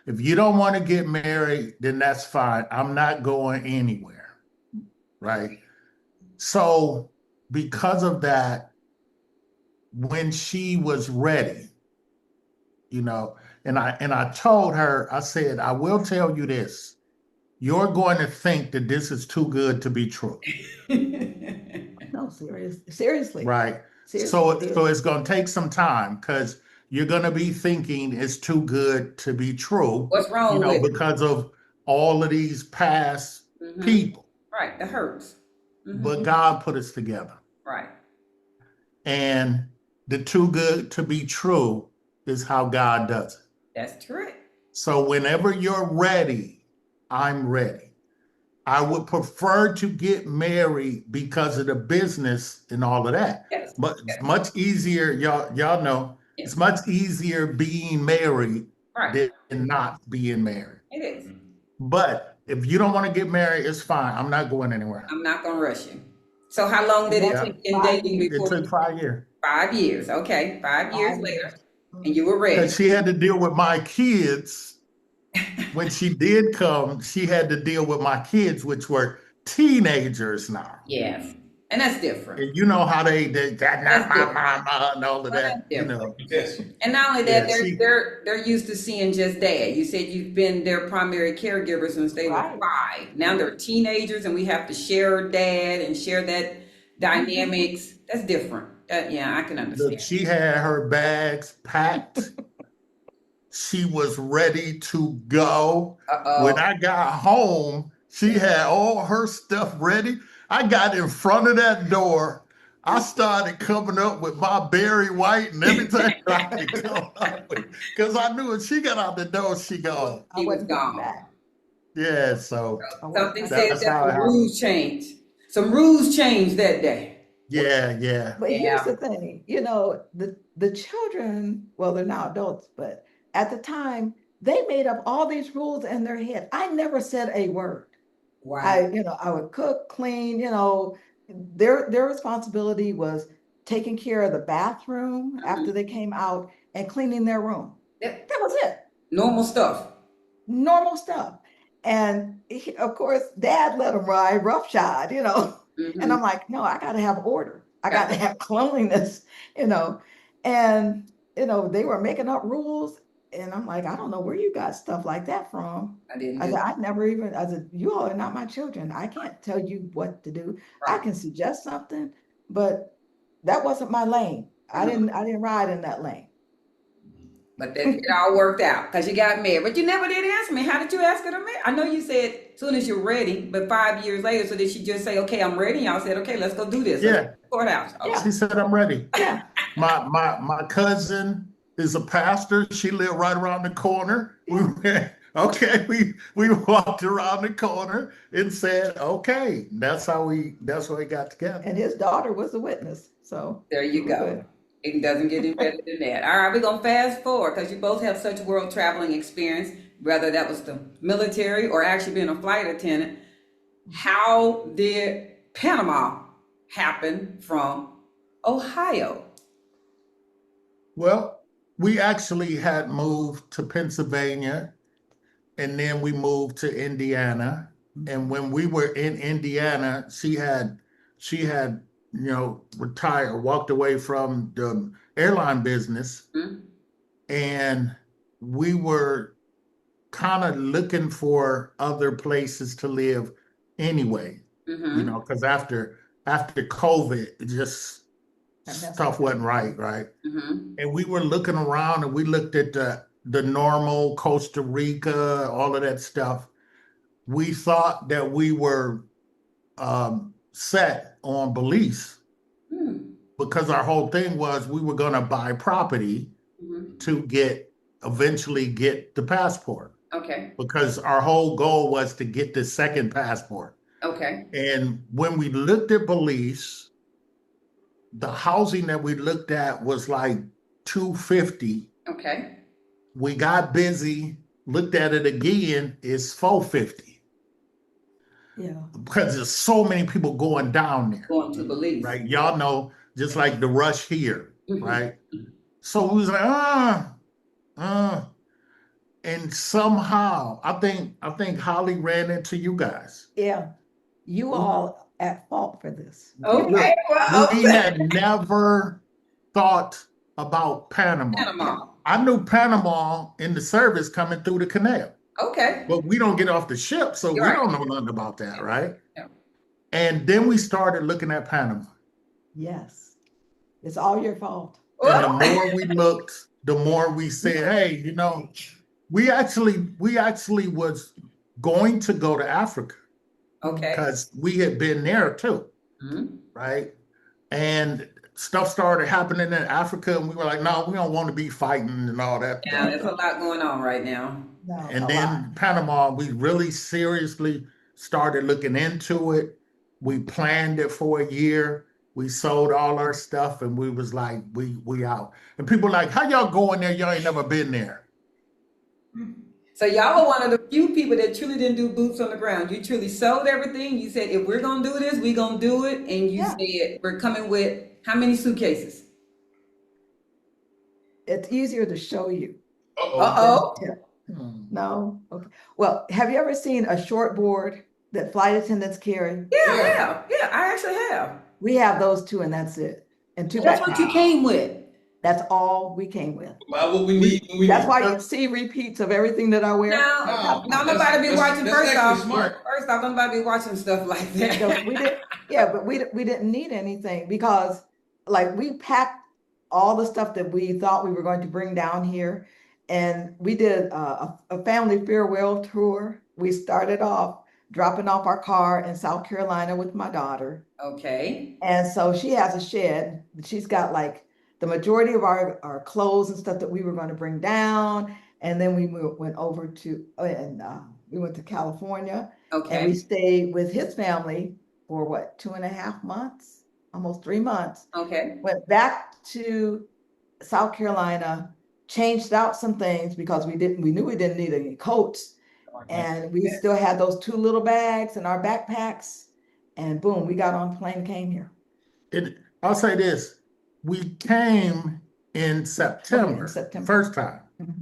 If you don't want to get married, then that's fine. I'm not going anywhere, right? So because of that, when she was ready, and I told her, I said, I will tell you this. you're going to think that this is too good to be true, No, seriously. right? Seriously, So, it so is. it's going to take some time because you're going to be thinking it's too good to be true, What's you wrong know, with it? because of all of these past Mhm. people. Right, that hurts. Mhm. But God put us together. Right. And the too good to be true is how God does it. That's true. So whenever you're ready, I'm ready. I would prefer to get married because of the business and all of that. Yes. But it's Yes. much easier, y'all know, Yes. it's much easier being married Right. than not being married. It is. But if you don't want to get married, it's fine. I'm not going anywhere. I'm not gonna rush you. So how long did it Yeah. take in 5 dating years. It before? took 5 years. 5 years. Okay, 5 years 5 later, years. and you were ready. Because she had to deal with my kids. When she did come, she had to deal with my kids, which were teenagers now. Yes, and that's different. And you know how that's not That's my different. mama and all of Well, that, that's you different. know. Yes. And not only that, Yeah, they're used to seeing just dad. You said you've been their primary caregiver since they were Right. 5. Now they're teenagers, and we have to share dad and share that dynamics. That's different. Yeah, I can Look, understand. she had her bags packed. She was ready to go. When Uh-oh. I got home, she had all her stuff ready. I got in front of that door. I started coming up with my Barry White and everything I could come up with. Because I knew if she got out the door, she gone. I She was wasn't coming gone. back. Yeah, so I wasn't Something coming said that's that how the it happened. rules changed. Some rules changed that day. Yeah. But here's Yeah. the thing, the children, well, they're now adults, but at the time, they made up all these rules in their head. I never said a word. Wow. I would cook, clean, their responsibility was taking care of the bathroom after they came out and cleaning their room. That- That was it. Normal stuff. Normal stuff. And of course, dad let them ride roughshod, Mhm. And I'm like, no, I got to have order. I got to have cleanliness, And, they were making up rules. And I'm like, I don't know where you got stuff like that from. I didn't I do said, that. I said, you all are not my children. I can't tell you what to do. I Right. can suggest something, but that wasn't my lane. I didn't ride in that lane. But then it all worked out because you got married. But you never did answer me. How did you ask her to marry? I know you said as soon as you're ready, but 5 years later, so did she just say, okay, I'm ready? Y'all said, okay, let's go do this. Yeah. Let's sort it out. Okay. Yeah. She said, I'm ready. Yeah. My cousin is a pastor. She lived right around the corner. We walked around the corner and said, okay, that's how we got together. And his daughter was a witness. So There you we're go. good. It doesn't get any better than that. All right, we're going to fast forward because you both have such world traveling experience, whether that was the military or actually being a flight attendant. How did Panama happen from Ohio? Well, we actually had moved to Pennsylvania and then we moved to Indiana. And when we were in Indiana, she had retired, walked away from the airline business. Hmm? And we were kind of looking for other places to live anyway, Mm-hmm. because after COVID, it just stuff wasn't right. Mm-hmm. And we were looking around and we looked at the normal Costa Rica, all of that stuff. We thought that we were set on Belize Hmm. because our whole thing was we were going to buy property Mm-hmm. to eventually get the passport, Okay. because our whole goal was to get the second passport. Okay. And when we looked at Belize, the housing that we looked at was like $250. Okay. We got busy, looked at it again, it's $450. Yeah. Because there's so many people going down there, Going to Belize. right? Y'all know, just like the rush here, Mhm. right? So we was like, and somehow I think Holly ran into you guys. Yeah. You all at fault for this. Okay. Look, Well, we had never thought about Panama. Panama. I knew Panama in the service coming through the canal. Okay. but we don't get off the ship, so You're we right. don't know nothing about that, right? Yeah. And then we started looking at Panama. Yes. It's all your fault. And the more we looked, the more we said, hey, we actually was going to go to Africa Okay. because we had been there too, Mhm. right? And stuff started happening in Africa, and we were like, no, we don't want to be fighting and all that Yeah, stuff. there's a lot going on right now. No, And a then lot. Panama, we really seriously started looking into it. We planned it for a year. We sold all our stuff, and we was like, we out. And people like, how y'all going there? Y'all ain't never been there. So y'all are one of the few people that truly didn't do boots on the ground. You truly sold everything. You said, if we're gonna do this, we're gonna do it. And you Yeah. said we're coming with how many suitcases? It's easier to show you. Uh-oh. Hmm. No? Okay. Well, have you ever seen a short board that flight attendants carry? Yeah, I actually have. We have those two, and that's it. And two That's what backpacks. you came with. That's all we came with. About what we need when we That's need. why you see repeats of everything that I wear. No, That's- nobody be that's- watching. that's First actually off, smart. nobody be watching stuff like Because that. we did, yeah, but we didn't need anything because like we packed all the stuff that we thought we were going to bring down here, and we did a family farewell tour. We started off dropping off our car in South Carolina with my daughter, Okay. and so she has a shed. She's got like the majority of our clothes and stuff that we were going to bring down, and then we went over to and we went to California. And we Okay. stayed with his family for what, 2.5 months, almost 3 months. Okay. Went back to South Carolina, changed out some things because we knew we didn't need any coats. And we still had those 2 little bags in our backpacks. And boom, we got on the plane, came here. I'll say this. We came in September, September. first time, Mhm.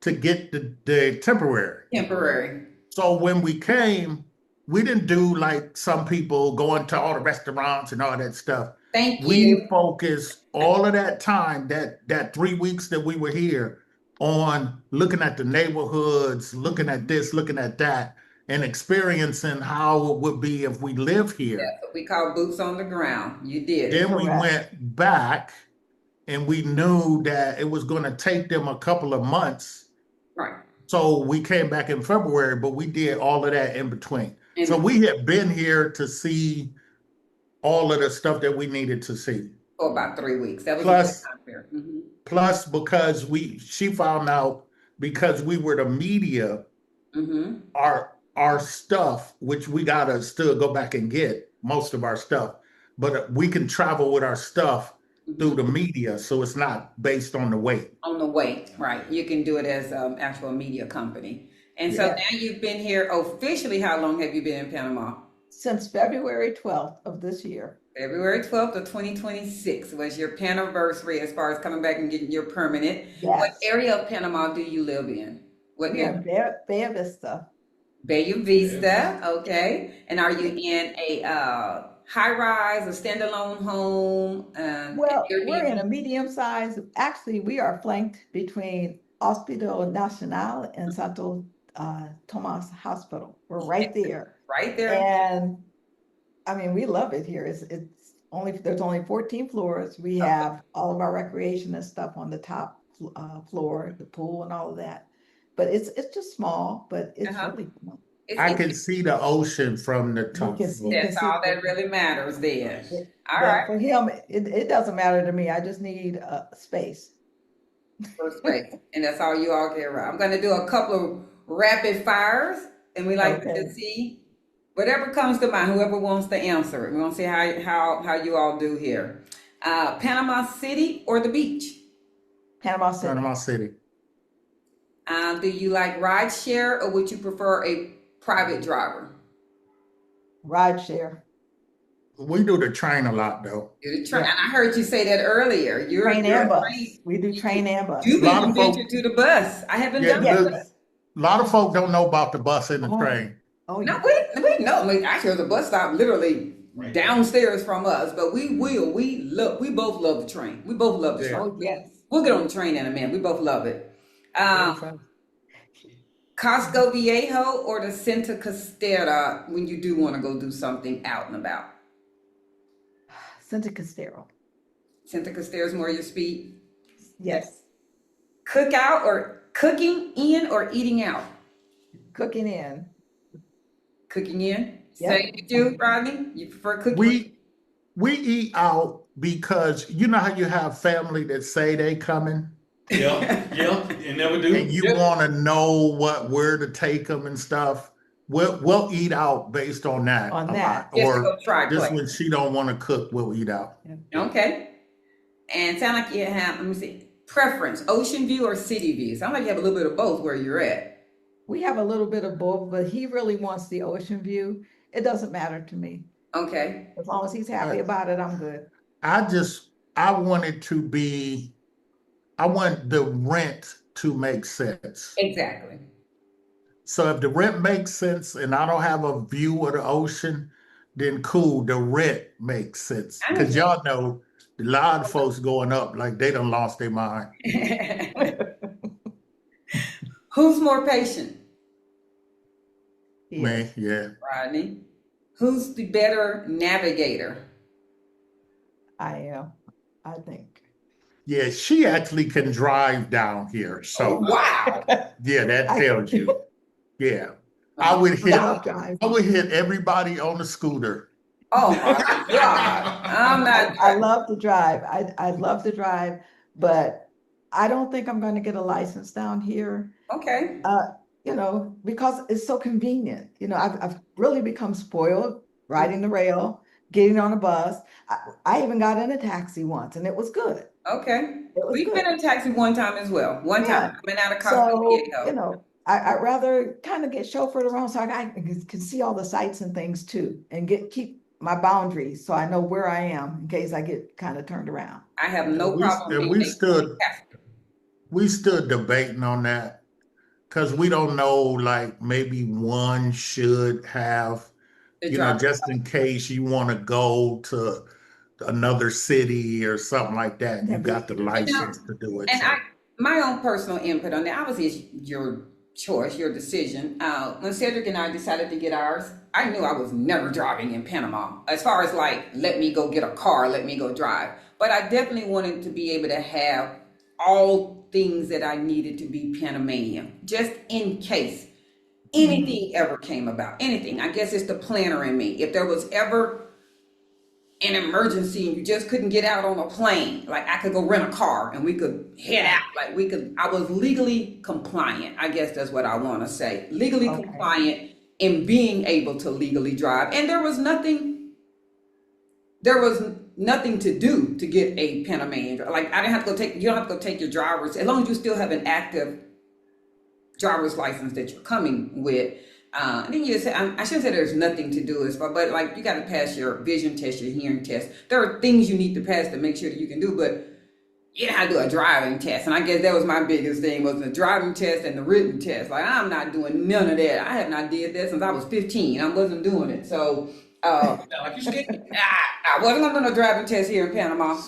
to get the temporary. Temporary. So when we came, we didn't do like some people going to all the restaurants and all that stuff. Thank We you. focused all of that time, that 3 weeks that we were here, on looking at the neighborhoods, looking at this, looking at that, and experiencing how it would be if we live here. That's what we call boots on the ground. You did it. Then we Correct. went back, and we knew that it was going to take them a couple of months. Right. So we came back in February, but we did all of that in between. In So we had been here to see all of the stuff that we needed to see. For about 3 weeks. That was a Plus- good time period. Mhm. Plus, because she found out, because we were the media, Mhm. our stuff, which we gotta still go back and get most of our stuff, but we can travel with our stuff through the media, so it's not based on the weight. On the way, right? You can do it as actual media company. And so Yeah. now you've been here officially. How long have you been in Panama? Since February 12th of this year. February 12th of 2026 was your Paniversary as far as coming back and getting your permanent. Yes. What area of Panama do you live in? What We are area? Bay Vista. Bayou Vista, okay. And are you in a high-rise, a standalone home? Well, Airbnb? we're in a medium size. Actually, we are flanked between Hospital Nacional and Santo Tomas Hospital. We're right there. Right there. And I mean, we love it here. There's only 14 floors. We have all of our recreation and stuff on the top floor, the pool and all of that. But it's just small, but it's Uh-huh. really fun. I can see the ocean from the top can floor. see- That's all that really matters then. All But right. for him, it doesn't matter to me. I just need space. First space. And that's all you all care about. I'm going to do a couple of rapid fires, and we like Okay. to see whatever comes to mind, whoever wants to answer it. We want to see how you all do here. Panama City or the beach? Panama City. Panama City. Do you like ride share, or would you prefer a private driver? Ride share. We do the train a lot though. Do the train. Yeah. And I heard you say that earlier. You're Train a and bus. train- We do train and bus. You've A lot even of folk- ventured to the bus. I haven't Yeah, done Yes. that. A lot of folk don't know about the bus and the Oh. train. Oh, No, yeah. we know. I mean, actually, there's a bus stop literally Right. downstairs from us. But we both love the train. We both love the Yeah. train. Oh, yes. We'll get on the train in a minute. We both love it. Very fast. Costco Viejo or the Santa Costera when you do want to go do something out and about? Santa Costero. Santa Costera is more your speed. Yes. Cook out or cooking in or eating out? Cooking in. Cooking in. Yep. Same with you, Rodney? You prefer cooking? We eat out because you know how you have family that say they coming Yeah, and never do. and you Yep. want to know where to take them and stuff. We'll eat out based on that On a that. lot. Just to Or go try just play. when she don't want to cook, we'll eat out. Okay. And sound like you have, let me see, preference, ocean view or city view? Sound like you have a little bit of both where you're at. We have a little bit of both, but he really wants the ocean view. It doesn't matter to me. Okay. As long as he's happy about it, I'm good. I want it to be, I want the rent to make sense. Exactly. So if the rent makes sense and I don't have a view of the ocean, then cool, the rent makes sense. I Because y'all know a lot of folks going up like they done lost their mind. Who's more patient, He Man, is. yeah. Rodney? Who's the better navigator? I am, I think. Yeah, she actually can drive down here. So Wow. yeah, that I tells can you. Yeah. I would hit love driving. everybody on the scooter. Oh my God. I'm not. I love to drive. I love to drive, but I don't think I'm going to get a license down here. Okay. Because it's so convenient. I've really become spoiled riding the rail, getting on a bus. I even got in a taxi once, and it was good. Okay. It was We've good. been in a taxi one time as well. One Yeah. time coming out of Costco So, Viejo. I'd rather kind of get chauffeured around so I can see all the sights and things too, and keep my boundaries so I know where I am in case I get kind of turned around. I have no We- problem. and being we a stood- passenger. We stood debating on that because we don't know, like maybe one should have, The driver. just in case you want to go to another city or something like that, you got the license to do it. And So my own personal input on that, obviously it's your choice, your decision. When Cedric and I decided to get ours, I knew I was never driving in Panama. As far as like, let me go get a car, let me go drive. But I definitely wanted to be able to have all things that I needed to be Panamanian, just in case anything ever came about. Anything. I guess it's the planner in me. If there was ever an emergency and you just couldn't get out on a plane, like I could go rent a car and we could head out. I was legally compliant. I guess that's what I want to say. Legally Okay. compliant in being able to legally drive. And there was nothing to do to get a Panamanian. Like I didn't have to you don't have to go take your driver's, as long as you still have an active driver's license that you're coming with. And then you say, I shouldn't say there's nothing to do but like you got to pass your vision test, your hearing test. There are things you need to pass to make sure that you can do, but you know how to do a driving test. And I guess that was my biggest thing, was the driving test and the written test. Like I'm not doing none of that. I have not did that since I was 15. I wasn't doing it. So Like you scared? I wasn't going to do a driving test here in Panama.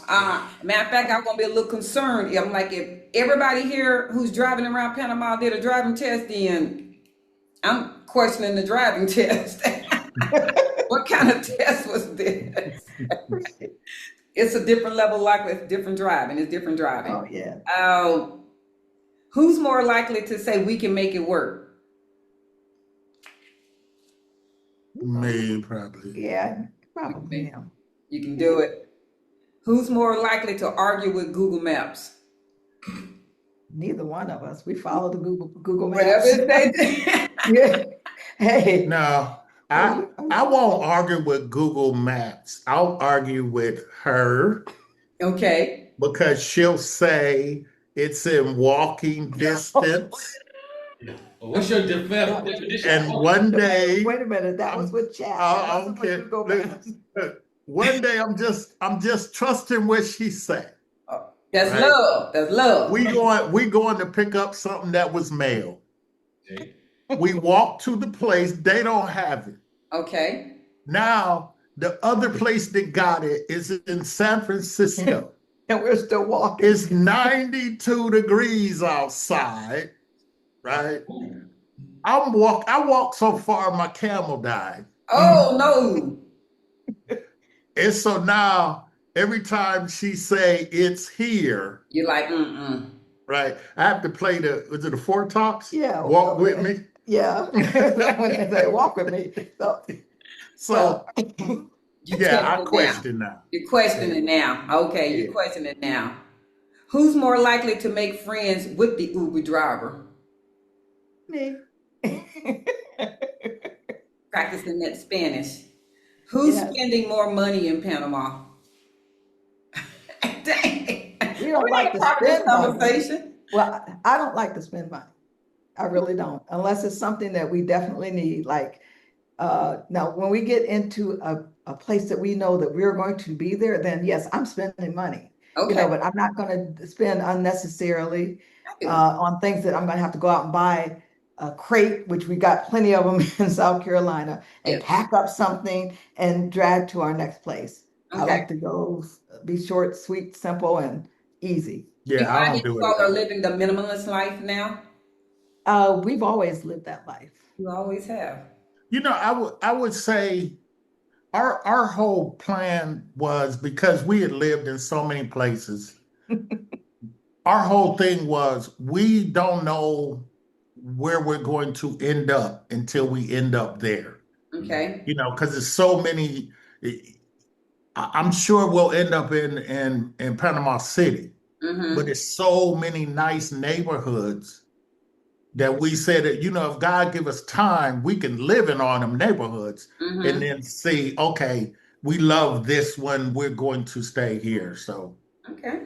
Matter of fact, I'm going to be a little concerned. I'm like, if everybody here who's driving around Panama did a driving test, then I'm questioning the driving test. What kind of test was this? It's a different level, like it's different driving. It's different driving. Oh, yeah. Who's more likely to say we can make it work? me probably. Yeah, probably am. You can do it. Who's more likely to argue with Google Maps? Neither one of us. We follow the Google Whatever Maps. it says. Yeah. Hey. No, I won't argue with Google Maps. I'll argue with her Okay. because she'll say it's in walking distance. What's your definition? And one day, Wait a minute, that was with chat. I That don't wasn't with care. Google Maps. One day I'm just trusting what she said. That's Right. love. That's love. We going to pick up something that was mailed. Okay. We walk to the place, they don't have it. Okay. Now the other place that got it is in San Francisco. And we're still walking. It's 92 degrees outside, right? I walked so far my camel died. Oh no. And so now every time she say it's here, You're like, mm-mm. right? I have to play was it the Four Tops? Yeah. Walk with me. Yeah. When they say walk with me. So, So You yeah, I question now. question now. You're questioning now. Okay, you're Yeah. questioning now. Who's more likely to make friends with the Uber driver? me. Practicing that Spanish. Who's Yes. spending more money in Panama? Dang. We don't We're like not to a part of this spend money. conversation. Well, I don't like to spend money. I really don't, unless it's something that we definitely need. Like, now when we get into a place that we know that we're going to be there, then yes, I'm spending money. Okay. But I'm not going to spend unnecessarily I do. on things that I'm going to have to go out and buy a crate, which we got plenty of them in South Carolina, and Yes. pack up something and drag to our next place. I Okay. like to go be short, sweet, simple, and easy. Do you Yeah, I find don't that do you all it. are living the minimalist life now? We've always lived that life. You always have. I would say our whole plan was because we had lived in so many places. Our whole thing was we don't know where we're going to end up until we end up there. Okay. Because there's so many. I'm sure we'll end up in Panama City, Mm-hmm. but there's so many nice neighborhoods that we said that, if God give us time, we can live in all them neighborhoods Mm-hmm. and then see, okay, we love this one, we're going to stay here. So Okay.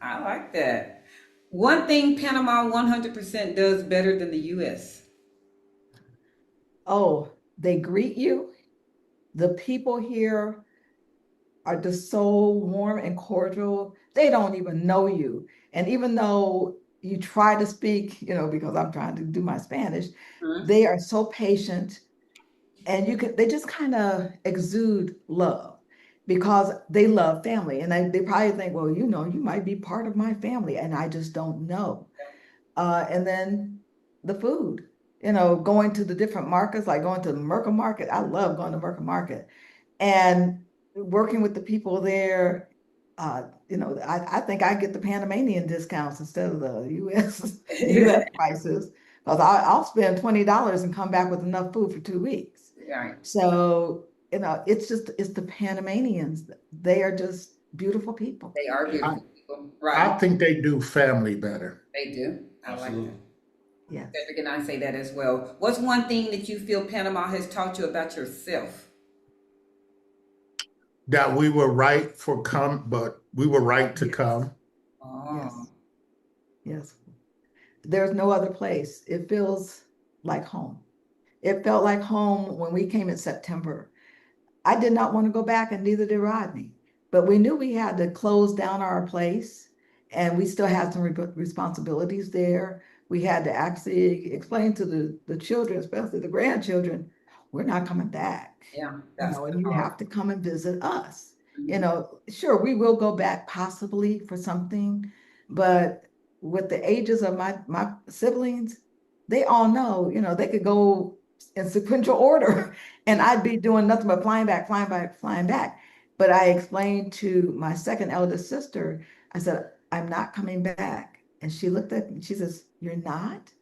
I like that. One thing Panama 100% does better than the US. Oh, they greet you. The people here are just so warm and cordial. They don't even know you. And even though you try to speak, because I'm trying to do my Spanish, Mhm. they are so patient and they just kind of exude love because they love family. And they probably think, well, you might be part of my family. And I just don't know. And then the food, going to the different markets, like going to the Merca Market. I love going to Merca Market and working with the people there. I think I get the Panamanian discounts instead of the US prices because I'll spend $20 and come back with enough food for 2 weeks. Right. So, it's the Panamanians. They are just beautiful people. They are I, beautiful people. I Right. think they do family better. They do. I like Absolutely. that. Yes. Cedric and I say that as well. What's one thing that you feel Panama has taught you about yourself? That we were right but we were right to Yes. come. Oh. Yes. Yes. There's no other place. It feels like home. It felt like home when we came in September. I did not want to go back, and neither did Rodney. But we knew we had to close down our place, and we still had some responsibilities there. We had to actually explain to the children, especially the grandchildren, we're not coming back. Yeah. That's And you hard. have to come and visit us. Mhm. Sure, we will go back possibly for something, but with the ages of my siblings, they all know, they could go in sequential order and I'd be doing nothing but flying back, flying back, flying back. But I explained to my second eldest sister, I said, I'm not coming back. And she looked at me, she says, you're not?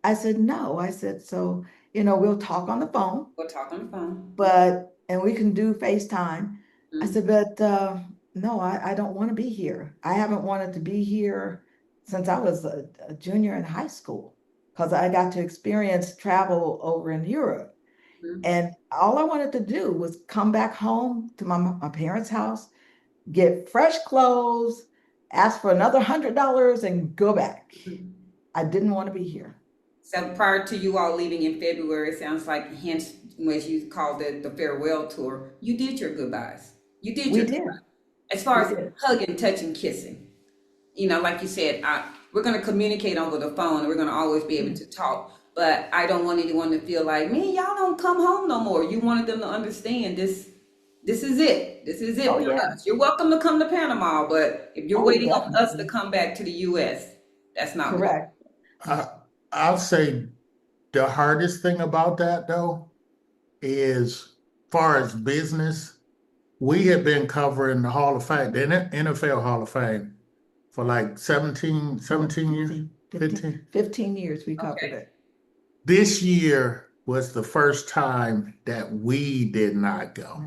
I said, no. I said, so, we'll talk on the phone, We'll talk on the phone. and we can do FaceTime. I Mhm. said, but no, I don't want to be here. I haven't wanted to be here since I was a junior in high school because I got to experience travel over in Europe. Mhm. And all I wanted to do was come back home to my parents' house, get fresh clothes, ask for another $100 and go back. Mhm. I didn't want to be here. So prior to you all leaving in February, it sounds like hence as you called it the farewell tour, you did your goodbyes. You did We your did. goodbyes. As far We as did. hugging, touching, kissing. Like you said, we're going to communicate over the phone and we're going to always be able to talk. But I don't want anyone to feel like, man, y'all don't come home no more. You wanted them to understand this is it. This is it Oh, for yeah. us. You're welcome to come to Panama, but if you're Oh, waiting on us to definitely. come back to the US, that's not good. Correct. I'll say The hardest thing about that though is far as business, we have been covering the Hall of Fame, the NFL Hall of Fame for like 17 years, 15. 15 years we covered Okay. it. This year was the first time that we did not go.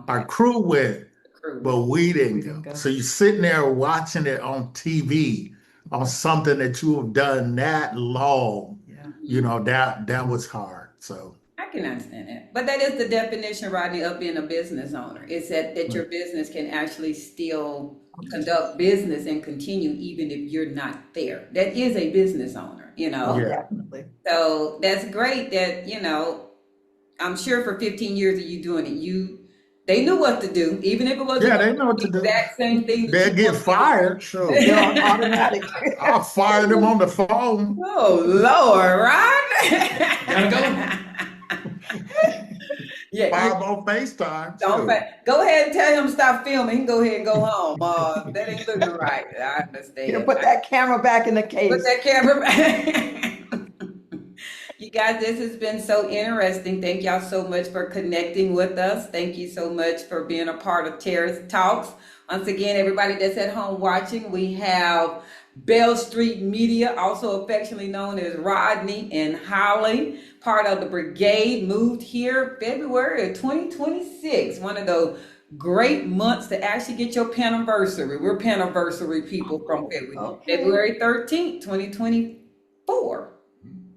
Our Okay. crew went, Crew. but we didn't We didn't go. go. So you're sitting there watching it on TV on something that you have done that long. Yeah. You know, that was hard. So I can understand that. But that is the definition, Rodney, of being a business owner. It's that your business can actually still conduct business and continue even if you're not there. That is a business owner, you know? Oh, Yeah. definitely. So that's great that, you know, I'm sure for 15 years of you doing it, they knew what to do, even if it wasn't yeah, they know what the to do. exact same thing. that They'll you get want to do. fired. Sure. They're on automatic. I'll fire them on the phone. Oh, Lord, Gotta right? Yeah, Fire them on FaceTime. don't Too. go ahead and tell him to stop filming. He can go ahead and go home. That ain't looking right. I understand. Put that camera back in the Put case. that camera back. You guys, this has been so interesting. Thank y'all so much for connecting with us. Thank you so much for being a part of Terrace Talks. Once again, everybody that's at home watching, we have Bell Street Media, also affectionately known as Rodney and Holly, part of the brigade, moved here February of 2026. One of those great months to actually get your paniversary. We're paniversary people from February. Okay. February 13th, 2024.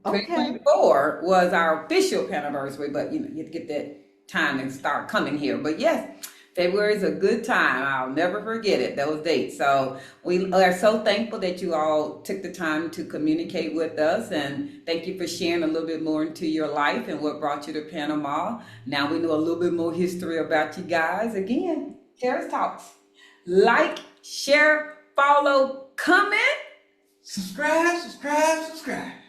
Okay. 2024 was our official anniversary, but you know, you have to get that time and start coming here. But yes, February is a good time. I'll never forget it, those dates. So we are so thankful that you all took the time to communicate with us, and thank you for sharing a little bit more into your life and what brought you to Panama. Now we know a little bit more history about you guys. Again, Terrace Talks. Like, share, follow, comment. Subscribe.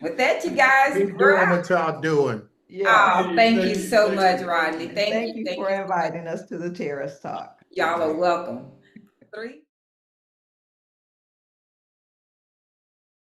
With that, you guys, Keep we're doing out. what y'all doing. Yeah. Oh, thank you so much, Rodney. Thank you Thank for you. inviting us to the Terrace Talk. Y'all are welcome. 3.